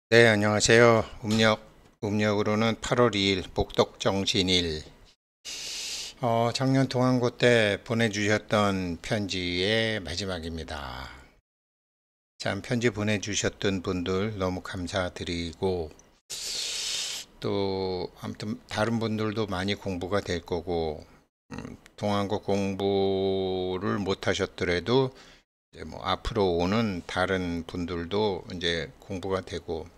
네, 안녕하세요. 음력으로는 8월 2일 복덕정신일. 작년 동안고 때 보내주셨던 편지의 마지막입니다. 참 편지 보내주셨던 분들 너무 감사드리고, 또 아무튼 다른 분들도 많이 공부가 될 거고, 동안고 공부를 못 하셨더라도 이제 뭐 앞으로 오는 다른 분들도 이제 공부가 되고,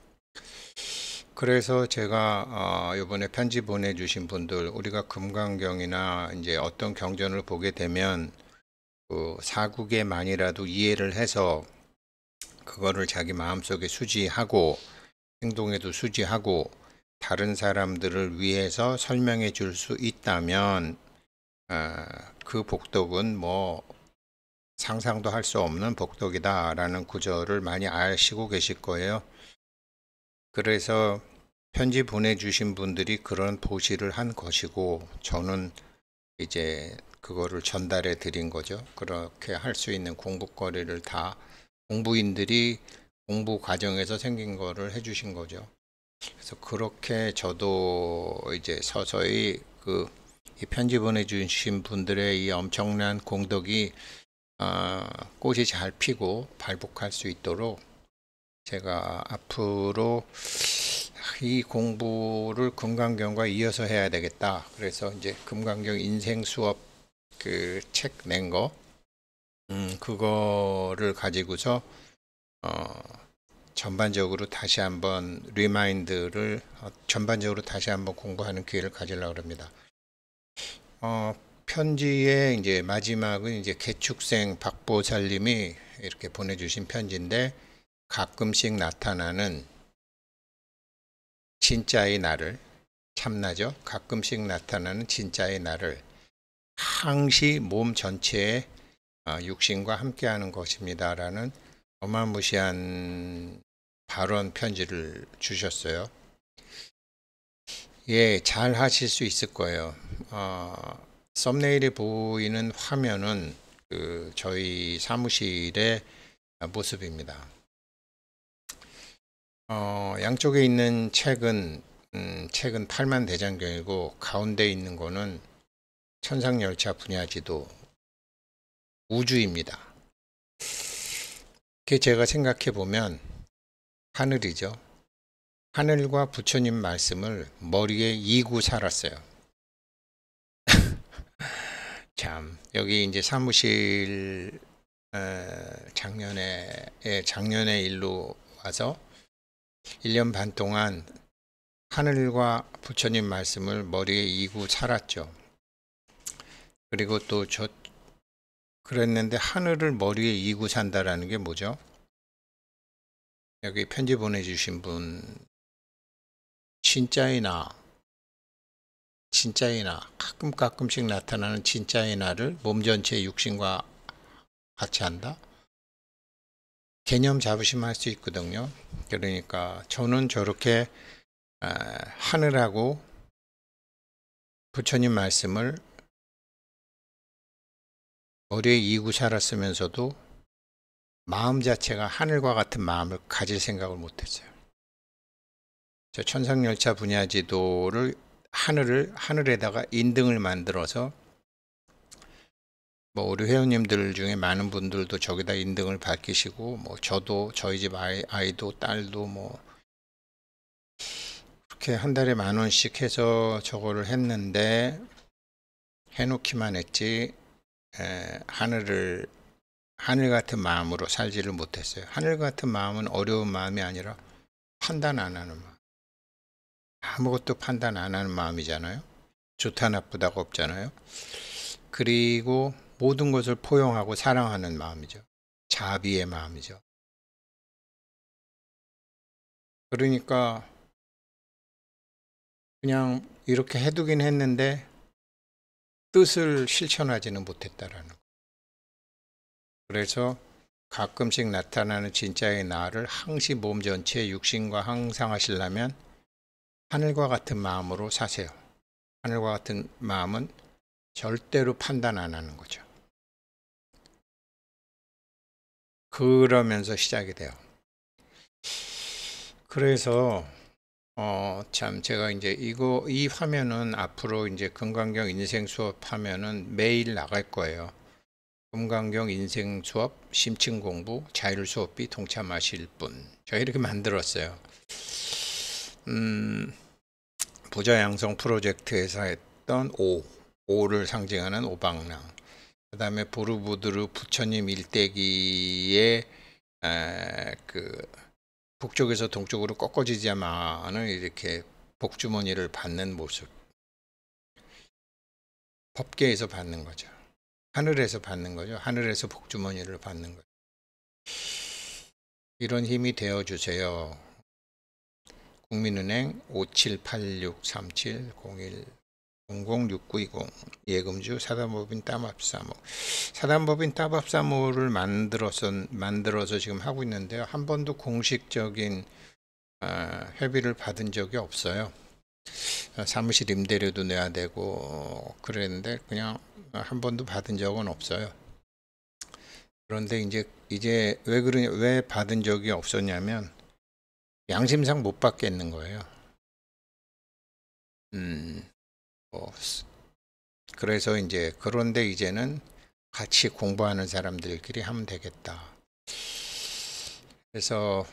그래서 제가 이번에 편지 보내주신 분들, 우리가 금강경이나 이제 어떤 경전을 보게 되면 그 사국에만이라도 이해를 해서 그거를 자기 마음속에 수지하고 행동에도 수지하고 다른 사람들을 위해서 설명해 줄 수 있다면 그 복덕은 뭐 상상도 할 수 없는 복덕이다라는 구절을 많이 아시고 계실 거예요. 그래서 편지 보내주신 분들이 그런 보시를 한 것이고, 저는 이제 그거를 전달해 드린 거죠. 그렇게 할 수 있는 공부거리를 다 공부인들이 공부 과정에서 생긴 거를 해주신 거죠. 그래서 그렇게 저도 이제 서서히 이 편지 보내주신 분들의 이 엄청난 공덕이 꽃이 잘 피고 발복할 수 있도록 제가 앞으로 이 공부를 금강경과 이어서 해야 되겠다. 그래서 이제 금강경 인생 수업 그 책 낸 거, 그거를 가지고서 어, 전반적으로 다시 한번 리마인드를 전반적으로 다시 한번 공부하는 기회를 가지려고 합니다. 편지의 이제 마지막은 이제 개축생 박보살님이 이렇게 보내주신 편지인데, 가끔씩 나타나는 진짜의 나를, 참나죠. 가끔씩 나타나는 진짜의 나를 항시 몸 전체에 육신과 함께하는 것입니다라는 어마무시한 발언 편지를 주셨어요. 예, 잘 하실 수 있을 거예요. 썸네일에 보이는 화면은 저희 사무실의 모습입니다. 양쪽에 있는 책은 팔만대장경이고, 가운데 있는 거는 천상열차 분야지도 우주입니다. 그게 제가 생각해 보면 하늘이죠. 하늘과 부처님 말씀을 머리에 이고 살았어요. 참, 여기 이제 사무실 작년에 일로 와서 1년 반 동안 하늘과 부처님 말씀을 머리에 이고 살았죠. 그리고 또 그랬는데 하늘을 머리에 이고 산다라는 게 뭐죠? 여기 편지 보내주신 분, 진짜의 나, 진짜의 나, 가끔씩 나타나는 진짜의 나를 몸 전체 육신과 같이 한다? 개념 잡으시면 할 수 있거든요. 그러니까 저는 저렇게 하늘하고 부처님 말씀을 머리에 이고 살았으면서도 마음 자체가 하늘과 같은 마음을 가질 생각을 못했어요. 저 천상열차 분야지도를 하늘에다가 인등을 만들어서 뭐 우리 회원님들 중에 많은 분들도 저기다 인등을 밝히시고, 뭐 저도 저희 집 아이도 딸도 뭐 그렇게 한 달에 10,000원씩 해서 저거를 했는데, 해놓기만 했지 하늘 같은 마음으로 살지를 못했어요. 하늘 같은 마음은 어려운 마음이 아니라 판단 안 하는 마음. 아무것도 판단 안 하는 마음이잖아요. 좋다 나쁘다가 없잖아요. 그리고 모든 것을 포용하고 사랑하는 마음이죠. 자비의 마음이죠. 그러니까 그냥 이렇게 해두긴 했는데 뜻을 실천하지는 못했다라는 거. 그래서 가끔씩 나타나는 진짜의 나를 항시 몸 전체 육신과 항상 하시려면 하늘과 같은 마음으로 사세요. 하늘과 같은 마음은 절대로 판단 안 하는 거죠. 그러면서 시작이 돼요. 그래서 참 제가 이제 이 화면은 앞으로 이제 금강경 인생 수업 하면은 매일 나갈 거예요. 금강경 인생 수업 심층 공부 자율 수업비 동참하실 분. 제가 이렇게 만들었어요. 부자 양성 프로젝트에서 했던 5를 상징하는 오방랑. 그 다음에 보르부드르 부처님 일대기의 그 북쪽에서 동쪽으로 꺾어지자마는 이렇게 복주머니를 받는 모습. 법계에서 받는 거죠. 하늘에서 받는 거죠. 하늘에서 복주머니를 받는 거죠. 이런 힘이 되어 주세요. 국민은행 57863701 006920 예금주 사단법인 따밥사무. 사단법인 따밥사무를 만들어서 지금 하고 있는데요. 한 번도 공식적인 회비를 받은 적이 없어요. 사무실 임대료도 내야 되고 그랬는데 그냥 한 번도 받은 적은 없어요. 그런데 이제 왜 받은 적이 없었냐면 양심상 못 받겠는 거예요. 그래서 그런데 이제는 같이 공부하는 사람들끼리 하면 되겠다. 그래서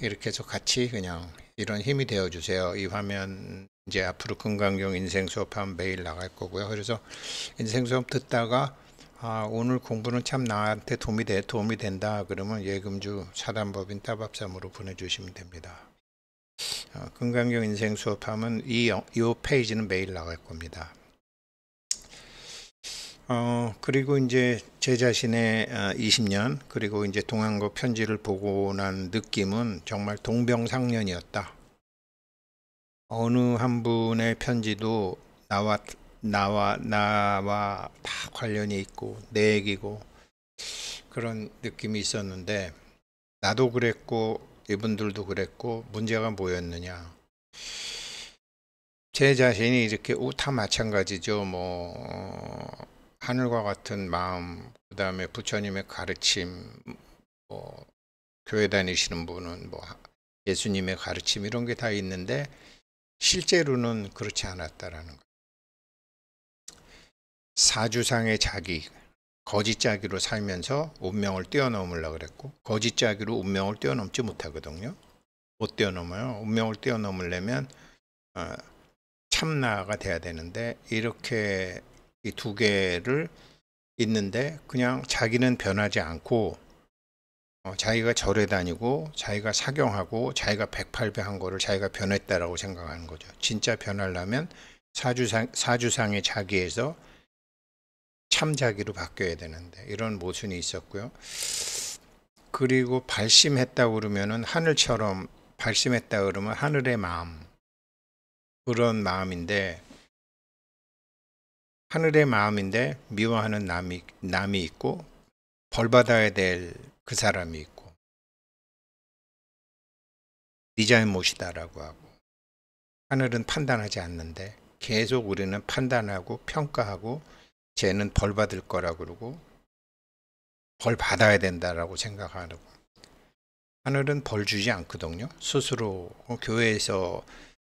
이렇게 해서 같이 그냥 이런 힘이 되어 주세요. 이 화면 이제 앞으로 금강경 인생 수업하면 매일 나갈 거고요. 그래서 인생 수업 듣다가 오늘 공부는 참 나한테 도움이 된다 그러면 예금주 사단법인 따밥삼으로 보내주시면 됩니다. 금강경 인생 수업하면 이 페이지는 매일 나갈 겁니다. 그리고 이제 제 자신의 20년 그리고 이제 동안고 편지를 보고 난 느낌은 정말 동병상련이었다. 어느 한 분의 편지도 나와 다 관련이 있고 내 얘기고 그런 느낌이 있었는데 나도 그랬고 이분들도 그랬고 문제가 뭐였느냐. 제 자신이 이렇게 다 마찬가지죠. 하늘과 같은 마음, 그 다음에 부처님의 가르침, 교회 다니시는 분은 예수님의 가르침 이런 게 다 있는데 실제로는 그렇지 않았다라는 거예요. 사주상의 자기, 거짓자기로 살면서 운명을 뛰어넘으려고 그랬고 거짓자기로 운명을 뛰어넘지 못하거든요. 못 뛰어넘어요. 운명을 뛰어넘으려면 참나가 돼야 되는데 이렇게 이 두 개를 있는데 그냥 자기는 변하지 않고 자기가 절에 다니고 자기가 사경하고 자기가 108배 한 거를 자기가 변했다라고 생각하는 거죠. 진짜 변하려면 사주상의 자기에서 참자기로 바뀌어야 되는데 이런 모순이 있었고요. 그리고 발심했다고 그러면은 하늘처럼 발심했다 그러면 하늘의 마음 그런 마음인데 하늘의 마음인데 미워하는 남이 있고 벌받아야 될 그 사람이 있고 네 잘못이다라고 하고 하늘은 판단하지 않는데 계속 우리는 판단하고 평가하고 쟤는 벌 받을 거라 그러고 벌 받아야 된다라고 생각하고 하늘은 벌 주지 않거든요. 스스로 교회에서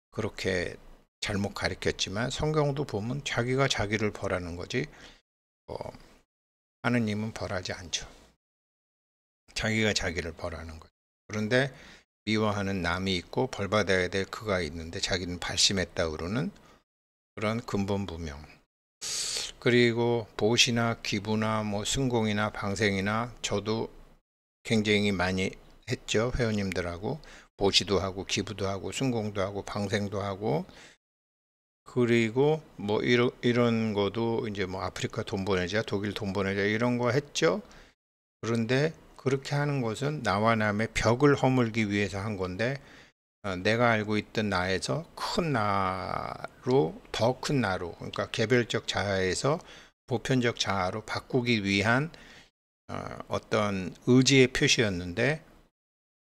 그렇게 잘못 가르쳤지만 성경도 보면 자기가 자기를 벌하는 거지 하느님은 벌하지 않죠. 자기가 자기를 벌하는 거죠. 그런데 미워하는 남이 있고 벌받아야 될 그가 있는데 자기는 발심했다 그러는 그런 근본부명. 그리고 보시나 기부나 승공이나 방생이나 저도 굉장히 많이 했죠. 회원님들하고 보시도 하고 기부도 하고 순공도 하고 방생도 하고 그리고 이런 거도 이제 아프리카 돈 보내자 독일 돈 보내자 이런 거 했죠. 그런데 그렇게 하는 것은 나와 남의 벽을 허물기 위해서 한 건데 내가 알고 있던 나에서 큰 나로 더 큰 나로 그러니까 개별적 자아에서 보편적 자아로 바꾸기 위한 어떤 의지의 표시였는데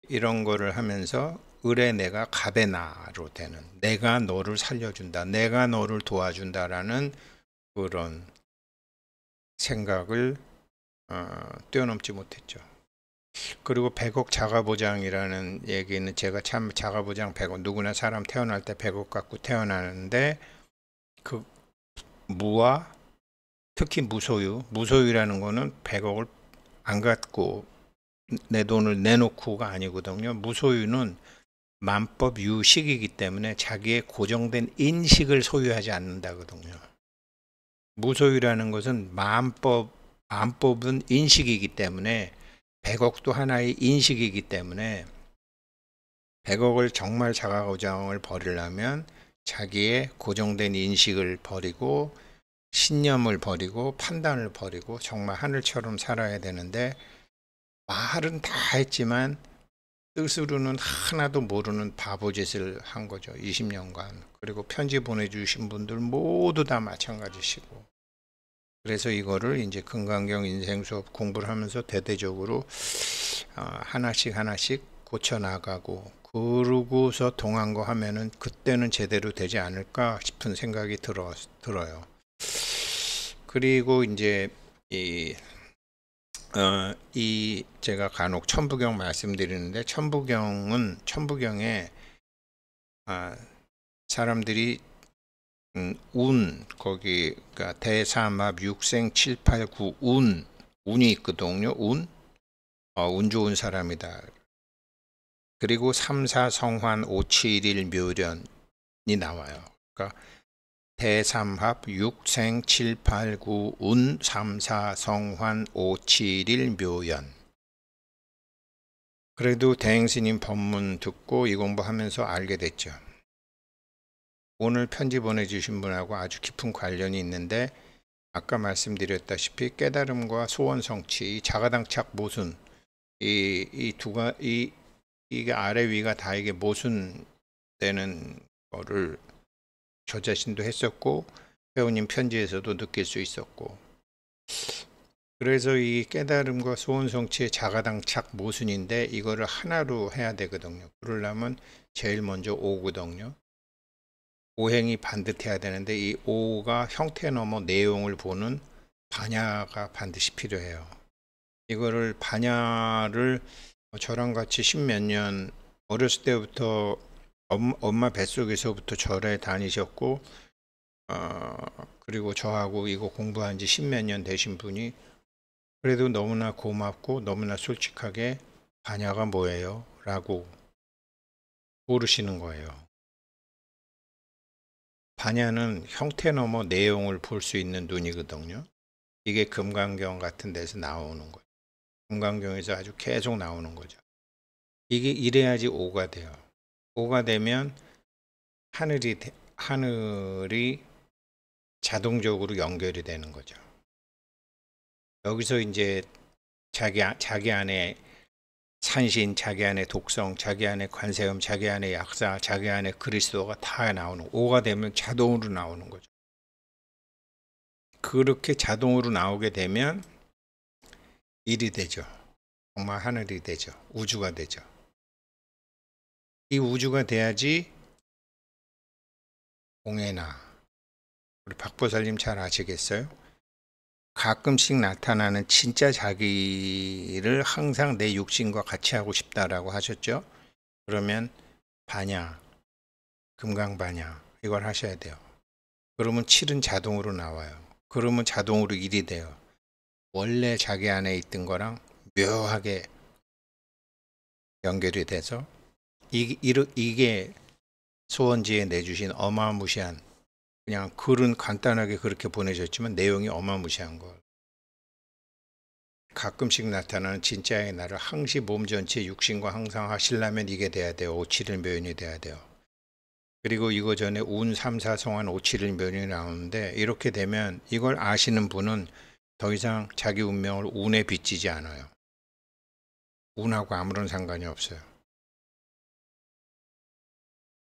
이런 거를 하면서 을의 내가 갑의 나로 되는 내가 너를 살려준다 내가 너를 도와준다라는 그런 생각을 뛰어넘지 못했죠. 그리고 100억 자가보장이라는 얘기는 제가 참 자가보장 100억 누구나 사람 태어날 때 100억 갖고 태어나는데 그 무와 특히 무소유라는 거는 100억을 안 갖고 내 돈을 내놓고가 아니거든요. 무소유는 만법 유식이기 때문에 자기의 고정된 인식을 소유하지 않는다거든요. 무소유라는 것은 만법은 인식이기 때문에 100억도 하나의 인식이기 때문에 100억을 정말 자가고정을 버리려면 자기의 고정된 인식을 버리고 신념을 버리고 판단을 버리고 정말 하늘처럼 살아야 되는데 말은 다 했지만 뜻으로는 하나도 모르는 바보짓을 한 거죠. 20년간. 그리고 편지 보내주신 분들 모두 다 마찬가지시고. 그래서 이거를 이제 금강경 인생 수업 공부를 하면서 대대적으로 하나씩 고쳐나가고 그러고서 동안거 하면은 그때는 제대로 되지 않을까 싶은 생각이 들어요. 그리고 이제 이 제가 간혹 천부경 말씀드리는데 천부경에 사람들이 거기 그러니까 대삼합 육생 7, 8, 9 운이 있거든요. 운 좋은 사람이다. 그리고 3, 4 성환 5, 7, 1 묘련이 나와요. 그러니까 대삼합 육생 7, 8, 9 운 3, 4 성환 5, 7, 1 묘연. 그래도 대행스님 법문 듣고 이 공부하면서 알게 됐죠. 오늘 편지 보내주신 분하고 아주 깊은 관련이 있는데 아까 말씀드렸다시피 깨달음과 소원 성취, 자가당착 모순 이게 아래 위가 다 이게 모순되는 거를 저 자신도 했었고 회원님 편지에서도 느낄 수 있었고 그래서 이 깨달음과 소원 성취의 자가당착 모순인데 이거를 하나로 해야 되거든요. 그러려면 제일 먼저 오거든요. 오행이 반듯해야 되는데 이 오가 형태 넘어 내용을 보는 반야가 반드시 필요해요. 이거를 반야를 저랑 같이 십몇 년 어렸을 때부터 엄마 뱃속에서부터 절에 다니셨고 그리고 저하고 이거 공부한 지 십몇 년 되신 분이 그래도 너무나 고맙고 너무나 솔직하게 반야가 뭐예요? 라고 물으시는 거예요. 반야는 형태 넘어 내용을 볼 수 있는 눈이거든요. 이게 금강경 같은 데서 나오는 거예요. 금강경에서 아주 계속 나오는 거죠. 이게 이래야지 오가 돼요. 오가 되면 하늘이 자동적으로 연결이 되는 거죠. 여기서 이제 자기 안에 산신, 자기 안에 독성, 자기 안에 관세음, 자기 안에 약사, 자기 안에 그리스도가 다 나오는 오가 되면 자동으로 나오는 거죠. 그렇게 자동으로 나오게 되면 일이 되죠. 정말 하늘이 되죠. 우주가 되죠. 이 우주가 돼야지 공예나 우리 박보살님 잘 아시겠어요? 가끔씩 나타나는 진짜 자기를 항상 내 육신과 같이 하고 싶다라고 하셨죠. 그러면 반야, 금강반야 이걸 하셔야 돼요. 그러면 7은 자동으로 나와요. 그러면 자동으로 1이 돼요. 원래 자기 안에 있던 거랑 묘하게 연결이 돼서 이게 소원지에 내주신 어마무시한 그냥 글은 간단하게 그렇게 보내셨지만 내용이 어마무시한 거. 가끔씩 나타나는 진짜의 나를 항시 몸 전체 육신과 항상 하시려면 이게 돼야 돼요. 5, 7일 묘연이 돼야 돼요. 그리고 이거 전에 운 3, 4 성한 5, 7일 묘연이 나오는데 이렇게 되면 이걸 아시는 분은 더 이상 자기 운명을 운에 빚지지 않아요. 운하고 아무런 상관이 없어요.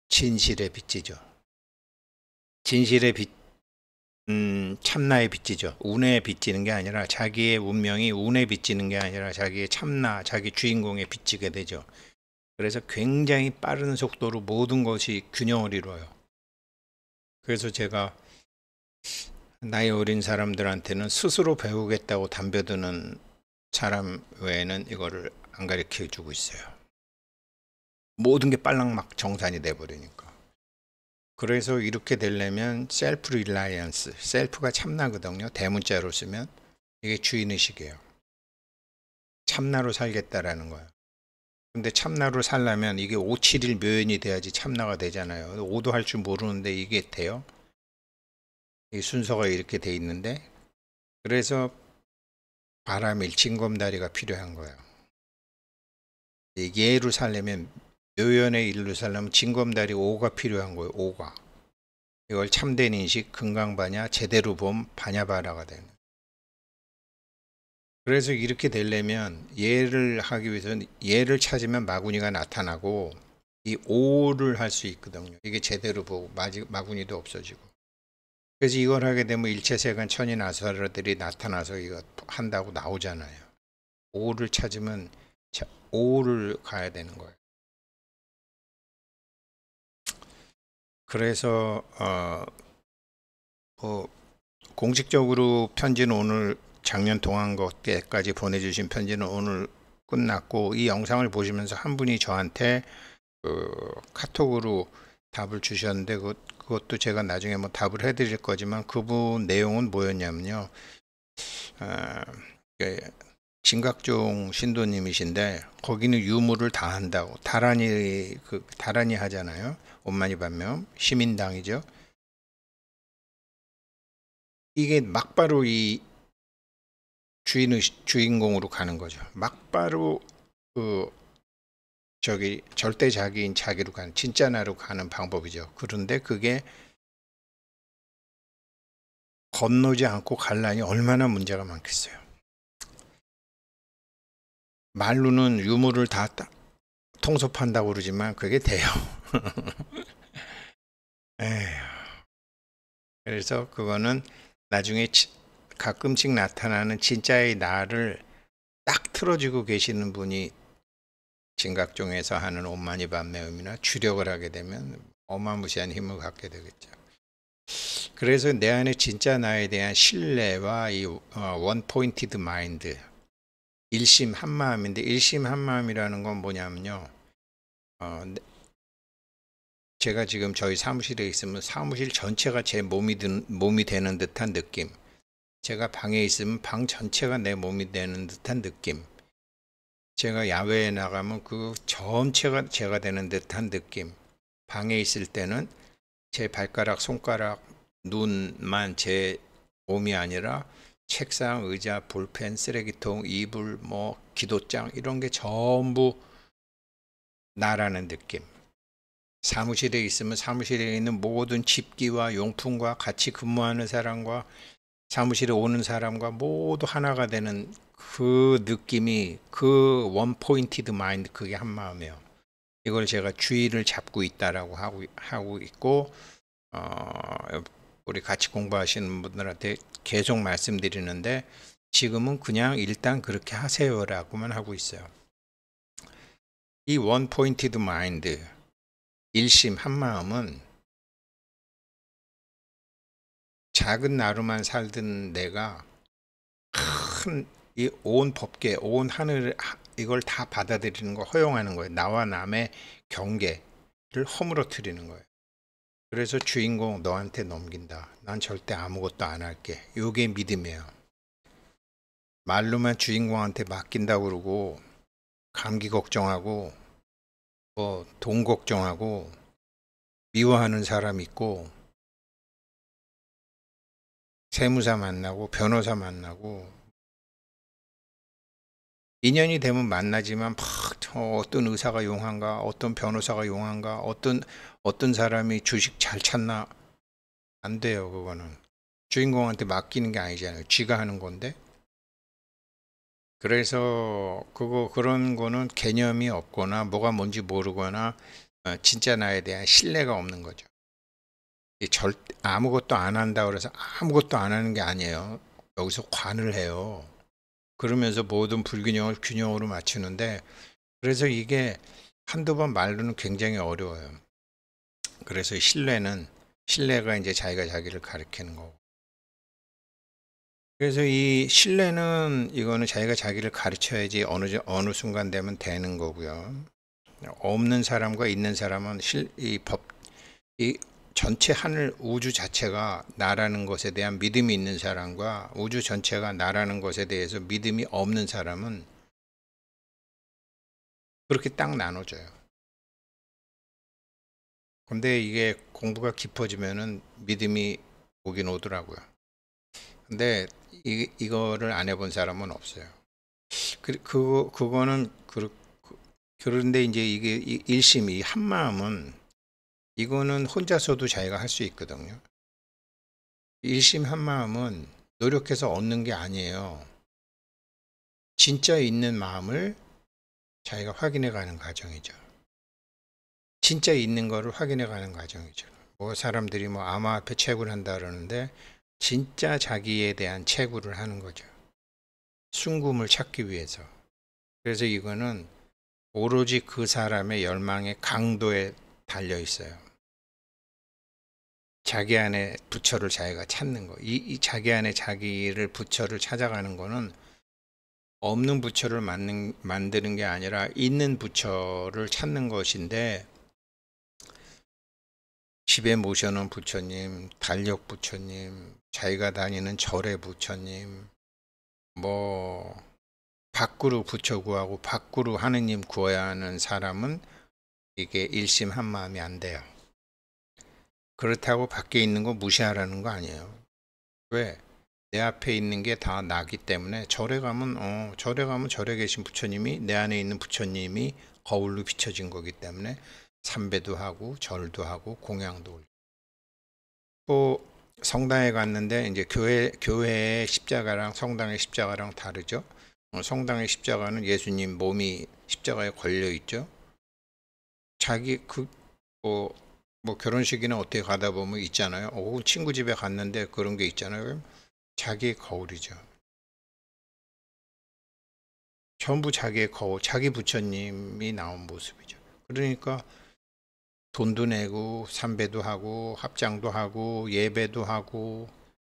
진실에 빚지죠. 진실에 참나에 빚지죠. 운에 빚지는 게 아니라 자기의 운명이 운에 빚지는 게 아니라 자기의 참나, 자기 주인공에 빚지게 되죠. 그래서 굉장히 빠른 속도로 모든 것이 균형을 이루어요. 그래서 제가 나이 어린 사람들한테는 스스로 배우겠다고 덤벼드는 사람 외에는 이거를 안 가르쳐 주고 있어요. 모든 게 빨랑막 정산이 돼 버리니까. 그래서 이렇게 되려면 셀프 릴라이언스, 셀프가 참나거든요. 대문자로 쓰면 이게 주인의식이에요. 참나로 살겠다라는 거예요. 근데 참나로 살려면 이게 5, 7일 묘연이 돼야지 참나가 되잖아요. 5도 할 줄 모르는데 이게 돼요? 이 순서가 이렇게 돼 있는데, 그래서 바람일 징검다리가 필요한 거예요. 예로 살려면, 묘연의 일로 살려면 징검다리 5가 필요한 거예요. 5가. 이걸 참된 인식, 금강반야, 제대로 봄, 반야바라가 되는. 그래서 이렇게 되려면 예를 하기 위해서는 예를 찾으면 마구니가 나타나고 이 5를 할 수 있거든요. 이게 제대로 보고 마구니도 없어지고. 그래서 이걸 하게 되면 일체세간 천인 아수라들이 나타나서 이거 한다고 나오잖아요. 5를 찾으면 5를 가야 되는 거예요. 그래서 공식적으로 편지는 오늘 작년 동안거 때까지 보내주신 편지는 오늘 끝났고, 이 영상을 보시면서 한 분이 저한테 카톡으로 답을 주셨는데 그것도 제가 나중에 뭐 답을 해드릴 거지만, 그분 내용은 뭐였냐면요. 진각종 신도님이신데 거기는 유무를 다 한다고, 다란이 하잖아요. 원만이 반면 시민당이죠. 이게 막바로 이 주인공으로 가는 거죠. 막바로 절대 자기인 자기로 가는, 진짜 나로 가는 방법이죠. 그런데 그게 건너지 않고 갈라니 얼마나 문제가 많겠어요. 말로는 유무를 다 통섭한다고 그러지만 그게 돼요. 에휴. 그래서 그거는 나중에 가끔씩 나타나는 진짜의 나를 딱 틀어주고 계시는 분이 진각종에서 하는 온만이 반매음이나 주력을 하게 되면 어마무시한 힘을 갖게 되겠죠. 그래서 내 안에 진짜 나에 대한 신뢰와 이 원 포인티드 마인드, 일심 한마음인데, 일심 한마음이라는 건 뭐냐면요. 제가 지금 저희 사무실에 있으면 사무실 전체가 제 몸이 되는 듯한 느낌, 제가 방에 있으면 방 전체가 내 몸이 되는 듯한 느낌, 제가 야외에 나가면 그 전체가 제가 되는 듯한 느낌, 방에 있을 때는 제 발가락, 손가락, 눈만 제 몸이 아니라 책상, 의자, 볼펜, 쓰레기통, 이불, 뭐 기도장, 이런 게 전부 나라는 느낌. 사무실에 있으면 사무실에 있는 모든 집기와 용품과 같이 근무하는 사람과 사무실에 오는 사람과 모두 하나가 되는 그 느낌이, 그 원 포인티드 마인드, 그게 한 마음이에요. 이걸 제가 주의를 잡고 있다라고 하고 있고, 우리 같이 공부하시는 분들한테 계속 말씀드리는데, 지금은 그냥 일단 그렇게 하세요라고만 하고 있어요. 이 원 포인티드 마인드, 일심 한마음은 작은 나루만 살던 내가 큰 이 온 법계, 온 하늘, 이걸 다 받아들이는 거, 허용하는 거예요. 나와 남의 경계를 허물어뜨리는 거예요. 그래서 주인공 너한테 넘긴다. 난 절대 아무것도 안 할게. 요게 믿음이에요. 말로만 주인공한테 맡긴다고 그러고 감기 걱정하고 뭐 돈 걱정하고 미워하는 사람 있고, 세무사 만나고 변호사 만나고, 인연이 되면 만나지만 어떤 의사가 용한가, 어떤 변호사가 용한가, 어떤 사람이 주식 잘 찾나, 안 돼요. 그거는 주인공한테 맡기는 게 아니잖아요. 쥐가 하는 건데. 그래서 그런 거는 개념이 없거나 뭐가 뭔지 모르거나 진짜 나에 대한 신뢰가 없는 거죠. 아무것도 안 한다 그래서 아무것도 안 하는 게 아니에요. 여기서 관을 해요. 그러면서 모든 불균형을 균형으로 맞추는데, 그래서 이게 한두 번 말로는 굉장히 어려워요. 그래서 신뢰가 이제 자기가 자기를 가리키는 거고, 그래서 이 신뢰는 이거는 자기가 자기를 가르쳐야지 어느 순간 되면 되는 거고요. 없는 사람과 있는 사람은 이 전체 하늘 우주 자체가 나라는 것에 대한 믿음이 있는 사람과 우주 전체가 나라는 것에 대해서 믿음이 없는 사람은 그렇게 딱 나눠져요. 근데 이게 공부가 깊어지면은 믿음이 오긴 오더라고요. 근데 이거를 안 해본 사람은 없어요. 그거는 그런데 이제 이게 일심이 한 마음은 이거는 혼자서도 자기가 할 수 있거든요. 일심 한 마음은 노력해서 얻는 게 아니에요. 진짜 있는 마음을 자기가 확인해 가는 과정이죠. 진짜 있는 거를 확인해 가는 과정이죠. 뭐 사람들이 뭐 암호화폐 채굴 한다 그러는데 진짜 자기에 대한 채굴을 하는 거죠. 순금을 찾기 위해서. 그래서 이거는 오로지 그 사람의 열망의 강도에 달려 있어요. 자기 안에 부처를 자기가 찾는 거. 이 자기 안에 자기를 부처를 찾아가는 거는 없는 부처를 만드는 게 아니라 있는 부처를 찾는 것인데, 집에 모셔놓은 부처님, 달력 부처님, 자기가 다니는 절의 부처님, 뭐 밖으로 부처 구하고 밖으로 하느님 구해야 하는 사람은 이게 일심 한 마음이 안 돼요. 그렇다고 밖에 있는 거 무시하라는 거 아니에요. 왜? 내 앞에 있는 게 다 나기 때문에 절에 가면 절에 계신 부처님이 내 안에 있는 부처님이 거울로 비춰진 거기 때문에 삼배도 하고 절도 하고 공양도 올리고. 또 성당에 갔는데 이제 교회의 십자가랑 성당의 십자가랑 다르죠. 성당의 십자가는 예수님 몸이 십자가에 걸려 있죠. 자기 뭐 결혼식이나 어떻게 가다 보면 있잖아요. 혹은 친구 집에 갔는데 그런 게 있잖아요. 자기의 거울이죠. 전부 자기의 거울, 자기 부처님이 나온 모습이죠. 그러니까 돈도 내고 삼배도 하고 합장도 하고 예배도 하고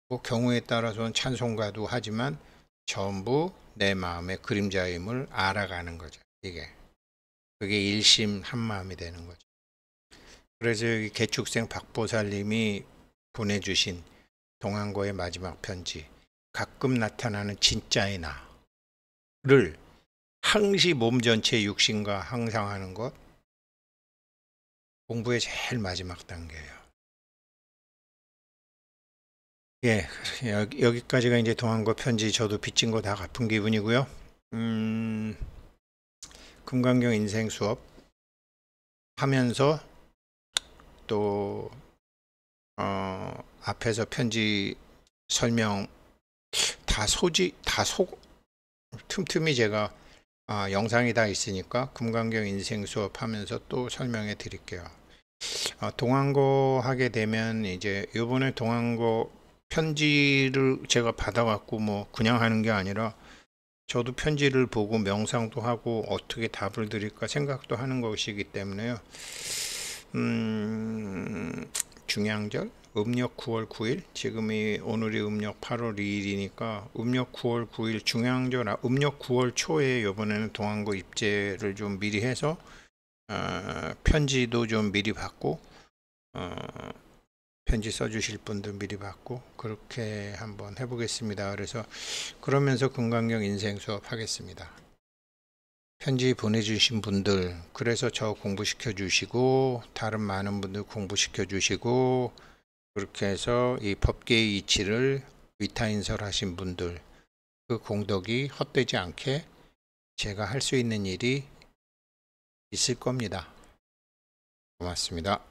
뭐 경우에 따라서는 찬송가도 하지만 전부 내 마음의 그림자임을 알아가는 거죠. 그게 일심 한 마음이 되는 거죠. 그래서 여기 개축생 박보살님이 보내주신 동안고의 마지막 편지, 가끔 나타나는 진짜의 나를 항시 몸 전체 육신과 항상하는 것, 공부의 제일 마지막 단계예요. 예, 여기까지가 이제 동안고 편지. 저도 빚진 거 다 갚은 기분이고요. 금강경 인생 수업 하면서 또 앞에서 편지 설명 틈틈이 제가 영상이 다 있으니까 금강경 인생 수업 하면서 또 설명해 드릴게요. 동안고 하게 되면 이제 요번에 동안고 편지를 제가 받아갖고 뭐 그냥 하는 게 아니라 저도 편지를 보고 명상도 하고 어떻게 답을 드릴까 생각도 하는 것이기 때문에요. 중양절 음력 9월 9일, 지금이 오늘이 음력 8월 2일이니까 음력 9월 9일 중양절 음력 9월 초에 이번에는 동안고 입제를 좀 미리 해서 편지도 좀 미리 받고 편지 써주실 분들 미리 받고 그렇게 한번 해보겠습니다. 그래서 그러면서 금강경 인생 수업 하겠습니다. 편지 보내주신 분들, 그래서 저 공부시켜 주시고 다른 많은 분들 공부시켜 주시고 그렇게 해서 이 법계의 이치를 위타인설 하신 분들, 그 공덕이 헛되지 않게 제가 할 수 있는 일이 있을 겁니다. 고맙습니다.